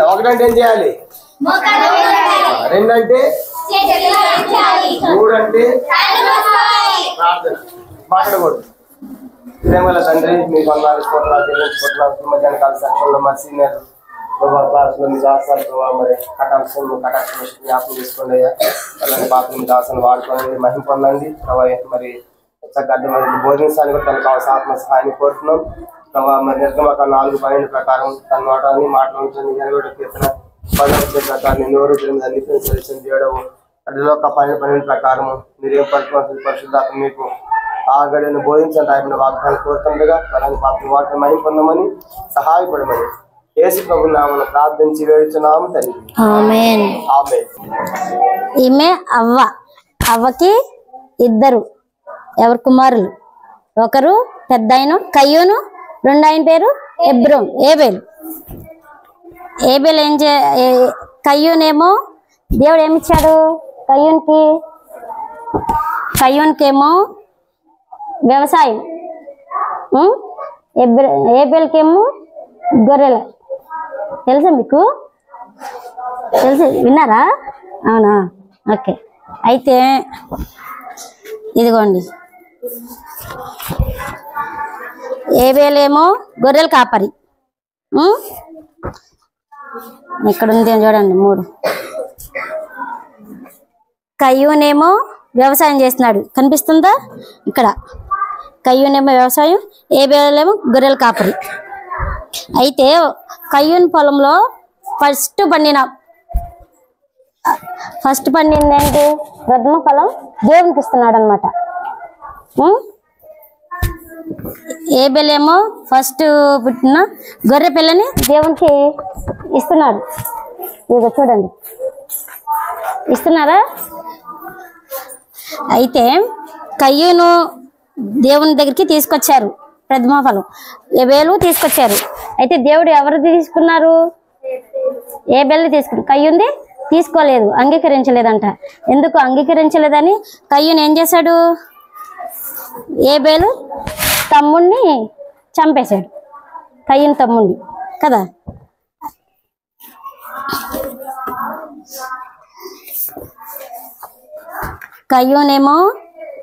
ఒకటంటే ఏం చేయాలి, రెండంటే, మూడంటే ప్రార్థన. మాట్లాడకూడదు. ప్రేమల తండ్రి మీ వందనాలు స్తోత్రాలు చెల్లించుకుంటున్నాం. మధ్యాహ్న కాల సెక్షన్లో మా సీనియర్ క్లాస్లో మీ దాసాలు మరి కటాక్షం జ్ఞాపకం చేసుకోండి అయ్యా. అలాంటి పాత్ర మీ దాసాన్ని వాడుకోండి, మహిమ పొందండి. మరి చక్కగా మరి బోధించడానికి కూడా తనకు కావాల్సిన ఆత్మ సహాయాన్ని కోరుతున్నాం. మరి నిర్గమక 4:12 ప్రకారం తన నోటాన్ని మాట్లాడుతుంది. 80 కీర్తన 10వ ప్రకారం నోరు చేయడము అదిలో 12 ప్రకారం మీరేం పడుతున్న పరిశుద్ధాత్మ మీకు ఆ గడిని బోధించండి. ఆయన వాగ్దానం కోరుతుండగా అలాంటి పాత్ర వాటిని మహిమ పొందమని సహాయపడమని యేసు ప్రభు నామమున ప్రార్థించి వేడుచున్నాము తండ్రి. ఆమేన్. ఆమేన్. ఈమె అవ్వకి ఇద్దరు ఎవరు కుమారులు, ఒకరు పెద్ద ఆయన కయ్యూను, రెండో ఆయన పేరు ఏబేల్ ఏం కయ్యూనేమో దేవుడు ఏమిచ్చాడు, కయ్యూన్కేమో వ్యవసాయం, ఏబేల్కేమో గొర్రెలు. తెలుసా మీకు? తెలుసు, విన్నారా? అవునా, ఓకే. అయితే ఇదిగోండి, ఏబేలేమో గొర్రెల కాపరి, ఇక్కడ ఉంది చూడండి 3. కయ్యూనేమో వ్యవసాయం చేస్తున్నాడు, కనిపిస్తుందా ఇక్కడ? కయ్యూనేమో వ్యవసాయం, ఏబేలేమో గొర్రెల కాపరి. అయితే కయ్యూన్ పొలంలో ఫస్ట్ పండింది ఏంటి? ప్రథమ ఫలం దేవునికి ఇస్తున్నాడు అనమాట. ఏబేలేమో ఫస్ట్ పుట్టిన గొర్రె పిల్లని దేవునికి ఇస్తున్నాడు. ఇదిగో చూడండి, ఇస్తున్నారా? అయితే కయ్యూను దేవుని దగ్గరికి తీసుకొచ్చారు, ప్రథమ ఫలం ఏబేలు తీసుకొచ్చారు. అయితే దేవుడు ఎవరిది తీసుకున్నారు? ఏబేల్ని తీసుకున్నారు. కయ్యూంది తీసుకోలేదు, అంగీకరించలేదంట. ఎందుకు అంగీకరించలేదని కయ్యూను ఏం చేశాడు? ఏబేలు తమ్ముడిని చంపేశాడు, కయ్యూను తమ్ముడిని కదా.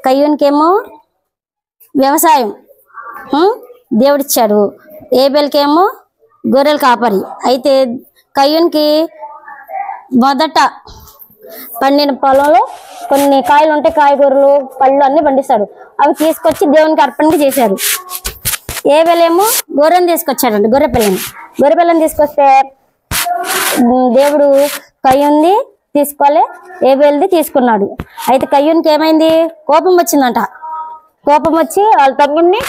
కయ్యూన్కేమో వ్యవసాయం దేవుడిచ్చాడు, ఏబేల్కేమో గొర్రెలు కాపరి. అయితే కయ్యూన్కి మొదట పండిన పొలంలో కొన్ని కాయలు ఉంటే కాయగూరలు పళ్ళు అన్ని పండిస్తాడు, అవి తీసుకొచ్చి దేవునికి అర్పణకి చేశారు. ఏబేలేమో గొర్రెని తీసుకొచ్చాడండి, గొర్రె పిల్లని తీసుకొస్తే దేవుడు కయ్యూన్ది తీసుకోలే, ఏబేల్ది తీసుకున్నాడు. అయితే కయ్యూన్కి ఏమైంది? కోపం వచ్చిందంట. కోపం వచ్చి వాళ్ళ తమ్ముడిని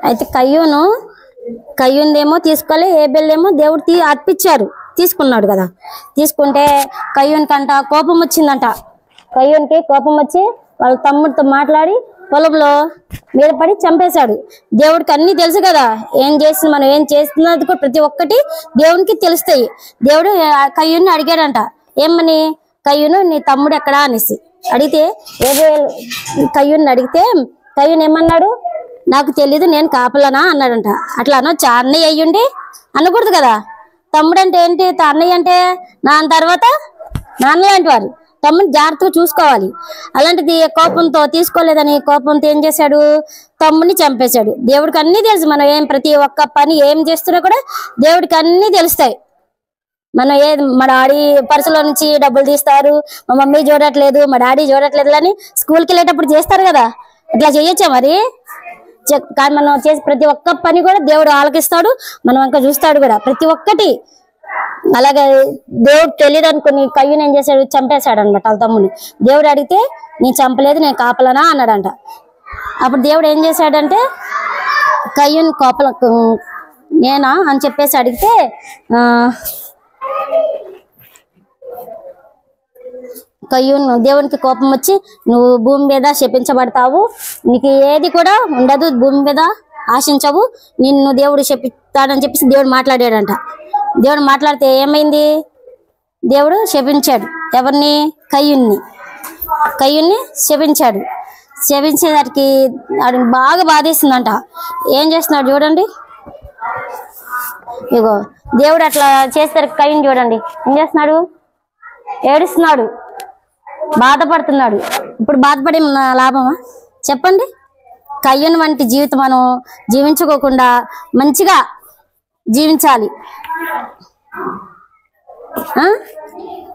అయితే కయ్యూన్దేమో తీసుకోలే, ఏబేల్దేమో దేవుడు అర్పించారు, తీసుకున్నాడు కదా. తీసుకుంటే కయ్యూన్కంట కోపం వచ్చిందంట. కయ్యూన్కి కోపం వచ్చి వాళ్ళ తమ్ముడితో మాట్లాడి పొలంలో మీద పడి చంపేశాడు. దేవుడికి అన్ని తెలుసు కదా, మనం ఏం చేస్తున్నది కూడా ప్రతి ఒక్కటి దేవునికి తెలుస్తాయి. దేవుడు కయ్యూన్ని అడిగాడంట, ఏమని? కయ్యూను నీ తమ్ముడు ఎక్కడా అనేసి అడిగితే, కయ్యూన్ని అడిగితే కయ్యూను ఏమన్నాడు? నాకు తెలీదు, నేను కాపలనా అన్నాడంట. అట్లా అనొచ్చా? అన్నయ్య అయ్యుండి అనకూడదు కదా. తమ్ముడు అంటే ఏంటి? అన్నయ్య అంటే నాన్న తర్వాత నాన్న లాంటి వారు, తమ్ముడిని జాగ్రత్తగా చూసుకోవాలి. అలాంటిది కోపంతో తీసుకోలేదని కోపంతో ఏం చేశాడు? తమ్ముడిని చంపేశాడు. దేవుడికి అన్ని తెలుసు, మనం ప్రతి ఒక్క పని ఏం చేస్తున్నా కూడా దేవుడికి అన్ని తెలుస్తాయి. మనం మా డాడీ పర్సులో నుంచి డబ్బులు తీస్తారు, మా మమ్మీ చూడట్లేదు, మా డాడీ చూడట్లేదు అని స్కూల్కి వెళ్ళేటప్పుడు చేస్తారు కదా. ఇట్లా చేయొచ్చా మరి? కానీ మనం చేసే ప్రతి ఒక్క పని కూడా దేవుడు ఆలకిస్తాడు, మనం ఇంకా చూస్తాడు కూడా ప్రతి ఒక్కటి. అలాగే దేవుడు తెలియదు అనుకుని కయ్యూను ఏం చేశాడు? చంపేశాడు అనమాట వాళ్ళ తమ్ముడిని. దేవుడు అడిగితే, నేను చంపలేదు, నేను కాపలనా అన్నాడంట. అప్పుడు దేవుడు ఏం చేశాడంటే, కయ్యూను నేనా అని చెప్పేసి అడిగితే కయ్యూను దేవునికి కోపం వచ్చి, నువ్వు భూమి మీద శపించబడతావు, నీకు ఏది కూడా ఉండదు, భూమి మీద ఆశించవు, నిన్ను దేవుడు శపిస్తాడని చెప్పేసి దేవుడు మాట్లాడాడంట. దేవుడు మాట్లాడితే ఏమైంది? దేవుడు శపించాడు ఎవరిని? కయ్యూన్ని. కయ్యూన్ని శపించాడు. శపించేసరికి వాడికి బాగా బాధేసిందంట. ఏం చేస్తున్నాడు చూడండి. ఇగో దేవుడు అట్లా చేస్తారు. కయ్యూని చూడండి ఏం చేస్తున్నాడు, ఏడుస్తున్నాడు, బాధపడుతున్నాడు. ఇప్పుడు బాధపడే లాభమా చెప్పండి? కయ్యూని వంటి జీవితం మనం జీవించుకోకుండా మంచిగా జీవించాలి.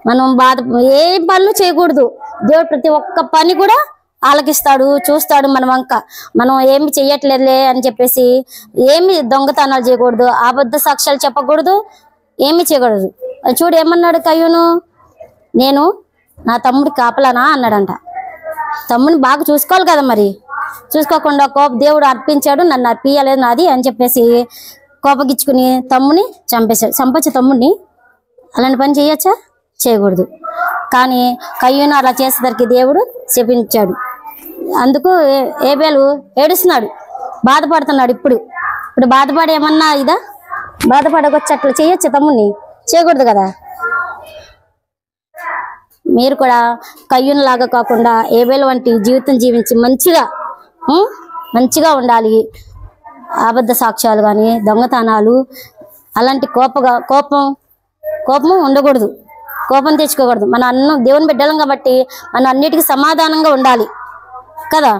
మనం ఏ పనులు చేయకూడదు. దేవుడు ప్రతి ఒక్క పని కూడా ఆలకిస్తాడు, చూస్తాడు మన వంక. మనం ఏమి చెయ్యట్లేదులే అని చెప్పేసి ఏమి దొంగతనాలు చేయకూడదు, అబద్ధ సాక్ష్యాలు చెప్పకూడదు, ఏమి చేయకూడదు. చూడు ఏమన్నాడు కయ్యూను, నేను నా తమ్ముడి కాపలానా అన్నాడంట. తమ్ముని బాగా చూసుకోవాలి కదా, మరి చూసుకోకుండా దేవుడు అర్పించాడు, నన్ను అర్పించలేదు నాది అని చెప్పేసి కోపగిచ్చుకుని తమ్ముని చంపేశాడు. చంపచ్చు తమ్ముడిని, అలాంటి పని చేయొచ్చా? చేయకూడదు. కానీ కయ్యూను అలా చేసేసరికి దేవుడు శపించాడు. అందుకు ఏబేలు ఏడుస్తున్నాడు, బాధపడుతున్నాడు. ఇప్పుడు బాధపడి ఏమన్నా ఇదా? బాధపడకొచ్చి అట్లా చేయొచ్చు తమ్ముడిని? చేయకూడదు కదా. మీరు కూడా కయ్యూను లాగా కాకుండా ఏబేలు వంటి జీవితం జీవించి మంచిగా ఉండాలి. అబద్ధ సాక్ష్యాలు కానీ దొంగతనాలు అలాంటి కోపం ఉండకూడదు, కోపం తెచ్చుకోకూడదు. మన దేవుని బిడ్డలం కాబట్టి మనం అన్నిటికీ సమాధానంగా ఉండాలి కదా.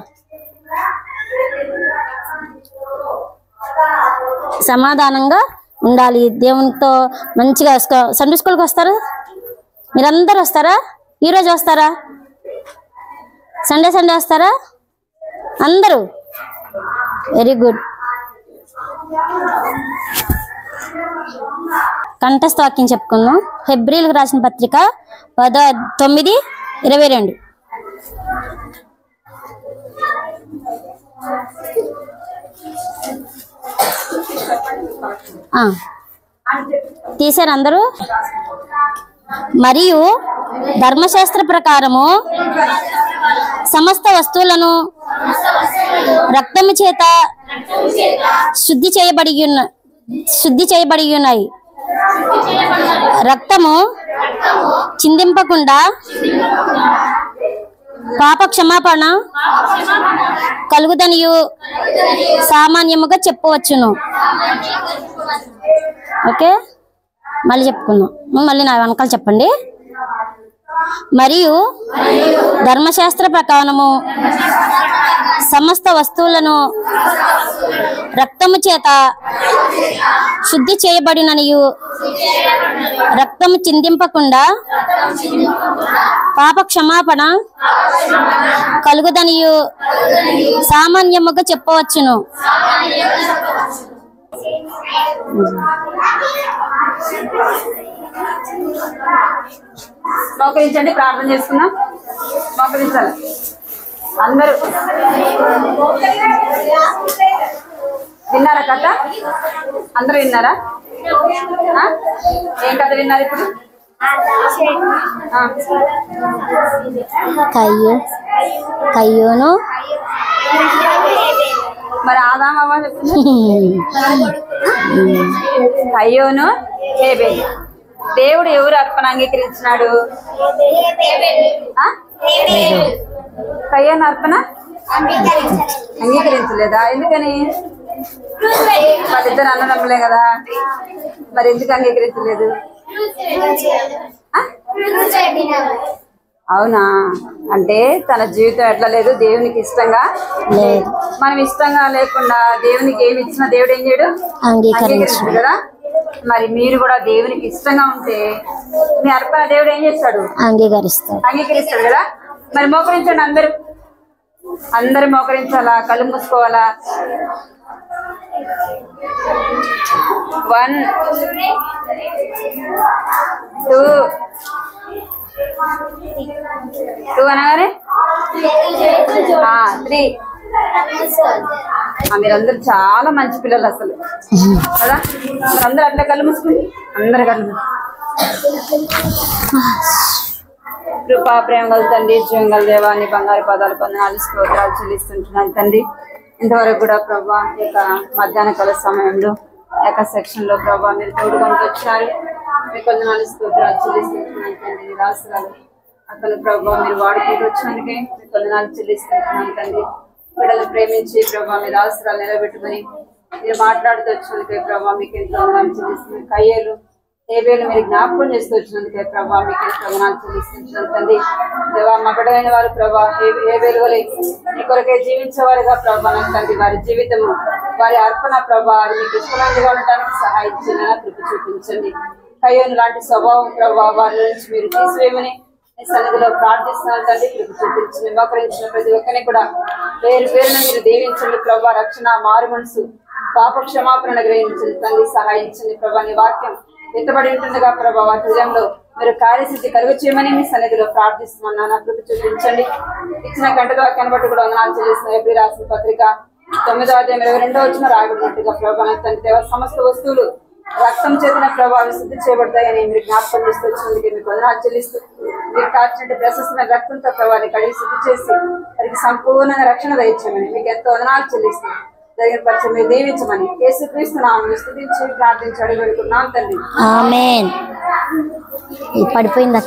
సమాధానంగా ఉండాలి, దేవునితో మంచిగా. సండే స్కూల్కి వస్తారా? మీరందరూ వస్తారా? ఈరోజు వస్తారా? సండే వస్తారా అందరూ? Very good. కంఠస్థ వాక్యం చెప్పుకుందాం. హెబ్రీలకు రాసిన పత్రిక 9:22. తీశారు అందరూ? మరియు ధర్మశాస్త్ర ప్రకారము సమస్త వస్తువులను రక్తము చేత శుద్ధి చేయబడి ఉన్నాయి. రక్తము చిందింపకుండా పాప క్షమాపణ కలుగుదనియు సామాన్యముగా చెప్పవచ్చును. ఓకే, మళ్ళీ చెప్పుకుందాం. మళ్ళీ నా వెనకాల చెప్పండి. మరియు ధర్మశాస్త్ర ప్రకారము సమస్త వస్తువులను రక్తము చేత శుద్ధి చేయబడిననియు రక్తము చిందింపకుండా పాప క్షమాపణ కలుగుదనియు సామాన్యముగా చెప్పవచ్చును. మోకరించండి, ప్రార్థన చేసుకుందాం. మోకరించాలి అందరూ. విన్నారా కథ? అందరూ విన్నారా? ఏం కథ విన్నారు ఇప్పుడు? కయ్యూను మరి ఆదామవ్వ చెప్తుంది. కయ్యూను హేబేలు. దేవుడు ఎవరు అర్పణ అంగీకరించినాడు? కయ్యూను అర్పణ అంగీకరించలేదా? ఎందుకని? వాళ్ళిద్దరు అన్నదమ్ములే కదా, మరి ఎందుకు అంగీకరించలేదు? అవునా? అంటే తన జీవితం ఎట్లా లేదు, దేవునికి ఇష్టంగా లేదు. మనం ఇష్టంగా లేకుండా దేవునికి ఏమి ఇచ్చినా దేవుడు ఏం చేయడు? అంగీకరించడు కదా. మరి మీరు కూడా దేవునికి ఇష్టంగా ఉంటే మీ అర్పణ దేవుడు ఏం చేస్తాడు? అంగీకరిస్తాడు కదా. మరి మోకరించండి అందరూ మోకరించాలా, కళ్ళు మూసుకోవాలా. 1 2 అనగానే 3. మీరందరూ చాలా మంచి పిల్లలు అసలు కదా. అందరూ అట్లా కళ్ళు మూసుకుంది. అందరు కళ్ళు కృపా ప్రేమ గల తండ్రి, జీవం గల దేవాన్ని బంగారు పదాలు పొందనాలు స్తోత్రాలు చెల్లిస్తుంటున్నాను తండ్రి. ఇంతవరకు కూడా ప్రభా ఈ యొక్క మధ్యాహ్న కాల సమయంలో యొక్క సెక్షన్ లో ప్రభా మీరు తోడుకొని వచ్చారు. మీ కొందనాలు స్తోత్రాలు చెల్లిస్తుంటున్నాను తండ్రి. రాష్ట్రాలు అతను ప్రభావ మీరు వాడుకుంటూ వచ్చినందుకే మీకు వందనాలు చెల్లిస్తున్నాను తండ్రి. బిడ్డలు ప్రేమించి ప్రభావ మీద ఆసరాలు నిలబెట్టుకుని మీరు మాట్లాడుతూ వచ్చినందుకే ప్రభావ మీకు ఎంతో వందనాలు చెల్లిస్తున్నాను. కయ్యేలు హేబేలు మీరు జ్ఞాపకం చేస్తూ వచ్చినందుకే ప్రభావ మీకు ఎంతో వందనాలు చెల్లిస్తున్నాను తండ్రి. దేవా మగడైన వారు ప్రభావ హేబేలు వలె మీ కొరకే జీవించేవారుగా ప్రభావ తండ్రి వారి జీవితము వారి అర్పణ ప్రభావ మీకు ఇష్టమైనదిగా ఉండటానికి సహాయం చేయాలని కృప చూపించండి. కయ్యోను లాంటి స్వభావం ప్రభావ వారి నుంచి మీరు తీసివేయమని సన్నిధిలో ప్రార్థిస్తున్నాను తండ్రి. కృప చూపించి నిమ్మకరించిన ప్రతి ఒక్కరిని కూడా పేరు పేరున మీరు దీవించండి ప్రభావ. రక్షణ మారు మనసు పాప క్షమాపణ గ్రహించండి తండ్రి. సహాయించండి ప్రభావ. నీ వాక్యం ఎత్తబడి ఉంటుండగా ప్రభావ హృదయంలో మీరు కార్యసిద్ధి కలుగు చేయమని మీ సన్నిధిలో ప్రార్థిస్తున్నాను. కృప చూపించండి. ఇచ్చిన గంట వాక్యాన్ని బట్టి కూడా వందనాలు చెల్లిస్తున్న ఎబ్రి రాసిన పత్రిక 9వ అధ్యాయం 22వ వచనం రాయబడినట్టుగా ప్రభావ తండ్రి దేవ సమస్త వస్తువులు రక్తం చేతిన ప్రభావం శుద్ధి చేయబడతాయని మీరు జ్ఞాపకం చేస్తూ వచ్చినందుకే మీకు వందనాలు చెల్లిస్తూ మీరు కాచినట్టు ప్రశస్తమైన రక్తంతో ప్రభావాన్ని కడిగి శుద్ధి చేసి వారికి సంపూర్ణంగా రక్షణ దయచేయమని మీకు ఎంతో వందనాలు చెల్లిస్తూ జరిగిన పరిచయం మీరు దీవించమని యేసుక్రీస్తు నామమున స్తుతించి ప్రార్థించి అడిగి పెడుతున్నాం తండ్రి. ఆమేన్. పడిపోయింది.